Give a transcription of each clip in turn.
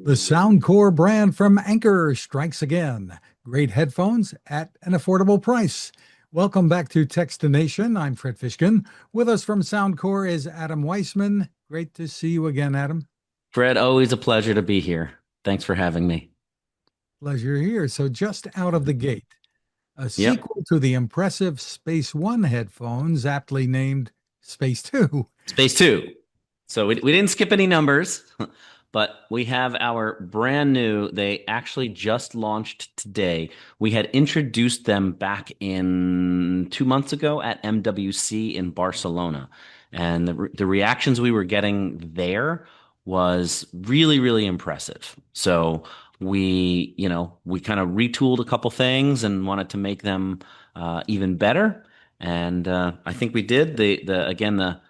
The Soundcore brand from Anchor strikes again. Great headphones at an affordable price. Welcome back to Techstination. I'm Fred Fishkin. With us from Soundcore is Adam Weissman. Great to see you again, Adam. Fred, always a pleasure to be here. Thanks for having me. Pleasure here. So, just out of the gate, a Yep. sequel to the impressive Space One headphones, aptly named Space Two. Space Two. So we didn't skip any numbers, but we have our brand new, they actually just launched today. We had introduced them back in 2 months ago at MWC in Barcelona. And the reactions we were getting there was really, really impressive. So we kind of retooled a couple things and wanted to make them even better. And I think we did. The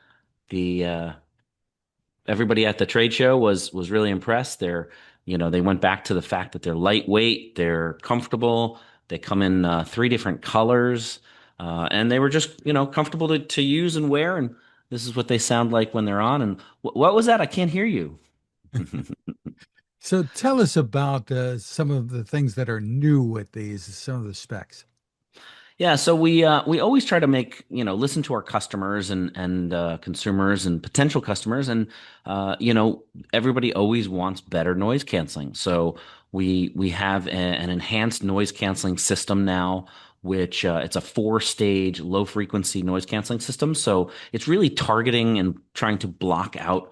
everybody at the trade show was really impressed. They went back to the fact that they're lightweight, they're comfortable, they come in three different colors, and they were just comfortable to use and wear. And this is what they sound like when they're on. And what was that? I can't hear you. So, tell us about some of the things that are new with these, some of the specs. Yeah, so we always try to listen to our customers and consumers and potential customers, and everybody always wants better noise canceling. So we have an enhanced noise canceling system now, which it's a four-stage low frequency noise canceling system. So it's really targeting and trying to block out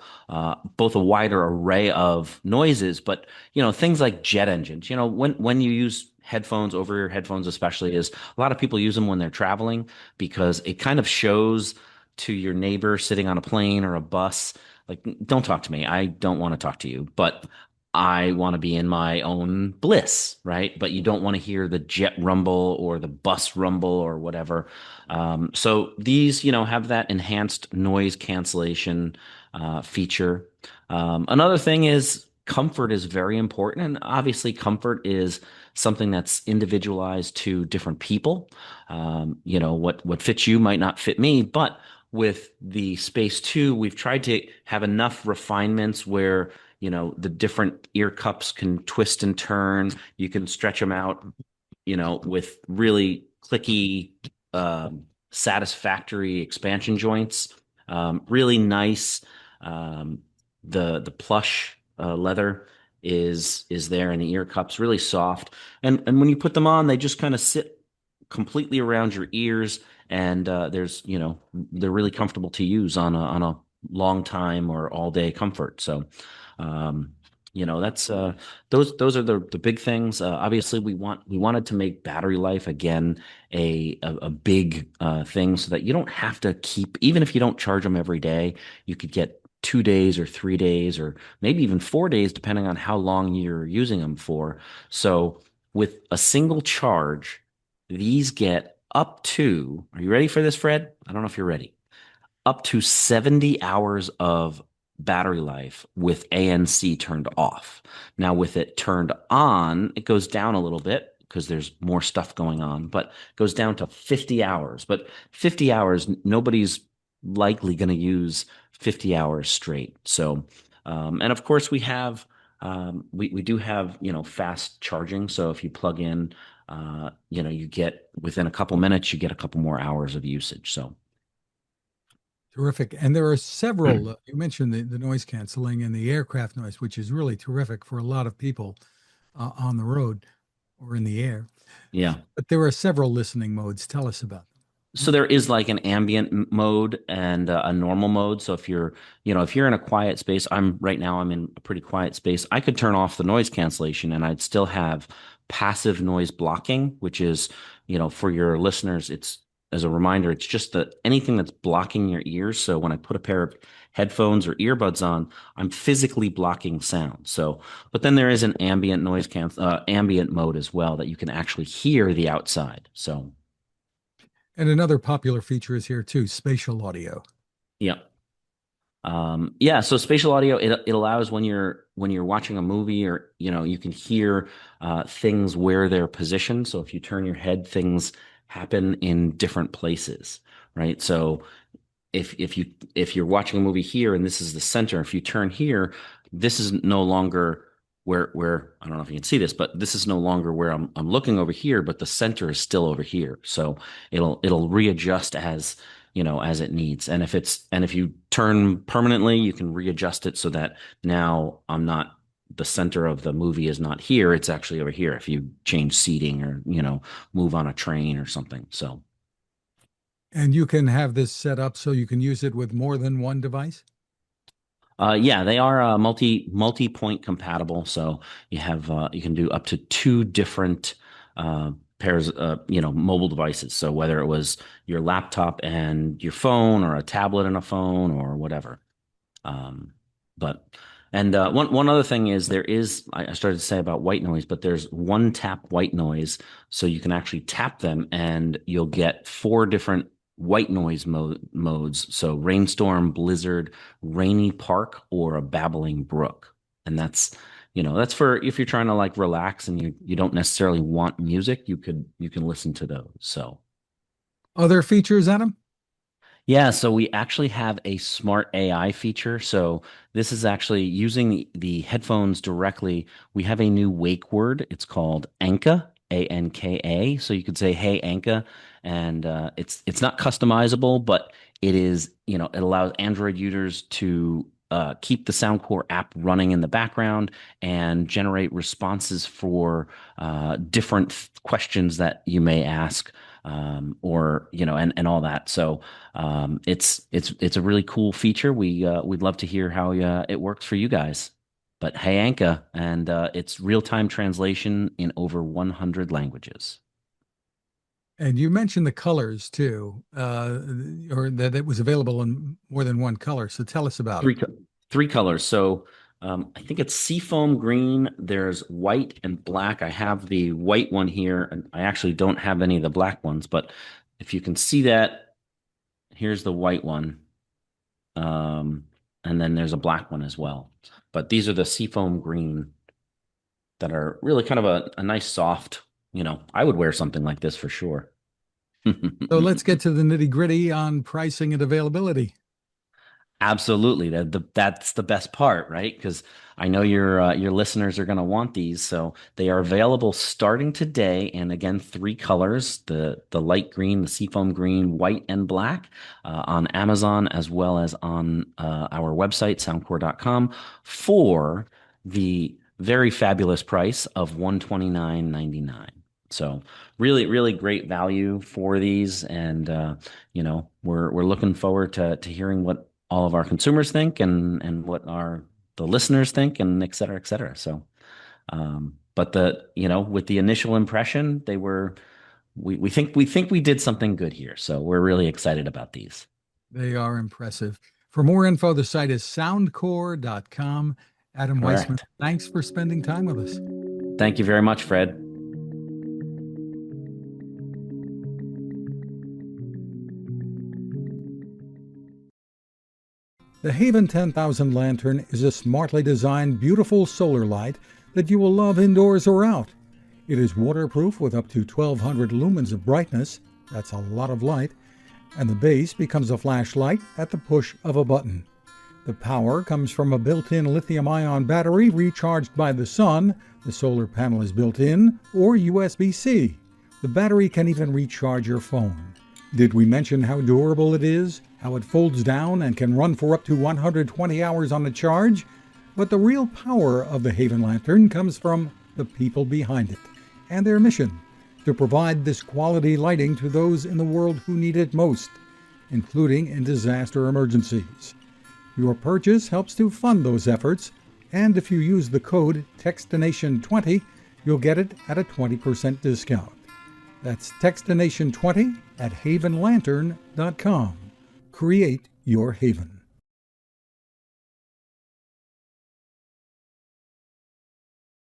both a wider array of noises, but things like jet engines. When you use headphones over your headphones, especially, is a lot of people use them when they're traveling because it kind of shows to your neighbor sitting on a plane or a bus, like, don't talk to me. I don't want to talk to you, but I want to be in my own bliss, right? But you don't want to hear the jet rumble or the bus rumble or whatever. So these, have that enhanced noise cancellation feature. Another thing is comfort is very important. And obviously, comfort is something that's individualized to different people. What fits you might not fit me, but with the Space 2, we've tried to have enough refinements where, the different ear cups can twist and turn. You can stretch them out, with really clicky, satisfactory expansion joints. Really nice. Um, the plush leather is there in the ear cups, really soft. And when you put them on, they just kind of sit completely around your ears, and they're really comfortable to use on a long time or all day comfort. So, um, that's those are the big things. Obviously, we wanted to make battery life again a big thing, so that you don't have to keep, even if you don't charge them every day, you could get 2 days or 3 days or maybe even 4 days, depending on how long you're using them for. So with a single charge, these get up to, are you ready for this, Fred? I don't know if you're ready. Up to 70 hours of battery life with ANC turned off. Now, with it turned on, it goes down a little bit because there's more stuff going on, but goes down to 50 hours. But 50 hours, nobody's likely going to use 50 hours straight. So, and of course, we do have, fast charging. So if you plug in, you get within a couple minutes, you get a couple more hours of usage. So, Terrific. And there are several, you mentioned the noise canceling and the aircraft noise, which is really terrific for a lot of people on the road or in the air. yeah. But there are several listening modes. Tell us about So there is like an ambient mode and a normal mode. So if you're in a quiet space, right now I'm in a pretty quiet space. I could turn off the noise cancellation and I'd still have passive noise blocking, which is, for your listeners, it's, as a reminder, it's just that anything that's blocking your ears. So when I put a pair of headphones or earbuds on, I'm physically blocking sound. So, but then there is an ambient mode as well that you can actually hear the outside. So. And another popular feature is here too, spatial audio. Yeah. Yeah, so spatial audio, it allows when you're watching a movie, or you can hear things where they're positioned. So if you turn your head, things happen in different places, right? So if you're watching a movie here and this is the center, if you turn here, this is no longer where I don't know if you can see this, but this is no longer where I'm looking over here, but the center is still over here. So it'll readjust as as it needs. And if you turn permanently, you can readjust it so that now the center of the movie is not here, it's actually over here if you change seating or move on a train or something. So And you can have this set up so you can use it with more than one device? yeah, they are multi-point compatible. So you can do up to two different pairs, mobile devices. So whether it was your laptop and your phone, or a tablet and a phone, or whatever. Um, but one other thing is I started to say about white noise, but there's one tap white noise, so you can actually tap them and you'll get four different white noise modes. So rainstorm, blizzard, rainy park, or a babbling brook. And that's for if you're trying to like relax and you don't necessarily want music, you can listen to those. So Other features, Adam? yeah, so we actually have a smart AI feature. So this is actually using the headphones directly. We have a new wake word. It's called Anka, Anka. So you could say, "Hey, Anka," and it's not customizable, but it allows Android users to keep the Soundcore app running in the background and generate responses for different questions that you may ask, or and all that. So it's a really cool feature. We'd love to hear how it works for you guys. But hey, Anka, and it's real-time translation in over 100 languages. And you mentioned the colors too, or that it was available in more than one color. So tell us about it. Three colors. So I think it's seafoam green. There's white and black. I have the white one here, and I actually don't have any of the black ones. But if you can see that, here's the white one. And then there's a black one as well. But these are the seafoam green that are really kind of a nice soft, I would wear something like this for sure. So let's get to the nitty-gritty on pricing and availability. Absolutely. That's the best part, right? Because I know your listeners are going to want these. So they are available starting today. And again, three colors, the light green, the seafoam green, white, and black, on Amazon, as well as on our website, soundcore.com, for the very fabulous price of $129.99. So really, really great value for these. And we're looking forward to hearing what all of our consumers think, and what the listeners think, and et cetera, et cetera. So, but with the initial impression, we think we did something good here. So we're really excited about these. They are impressive. For more info, the site is soundcore.com. Adam Weissman, Correct. thanks for spending time with us. Thank you very much, Fred. The Haven 10,000 lantern is a smartly designed, beautiful solar light that you will love indoors or out. It is waterproof with up to 1,200 lumens of brightness. That's a lot of light. And the base becomes a flashlight at the push of a button. The power comes from a built-in lithium-ion battery recharged by the sun. The solar panel is built in, or USB-C. The battery can even recharge your phone. Did we mention how durable it is? How it folds down and can run for up to 120 hours on a charge? But the real power of the Haven Lantern comes from the people behind it and their mission to provide this quality lighting to those in the world who need it most, including in disaster emergencies. Your purchase helps to fund those efforts, and if you use the code TEXTINATION20, you'll get it at a 20% discount. That's TEXTINATION20 at havenlantern.com. Create your haven.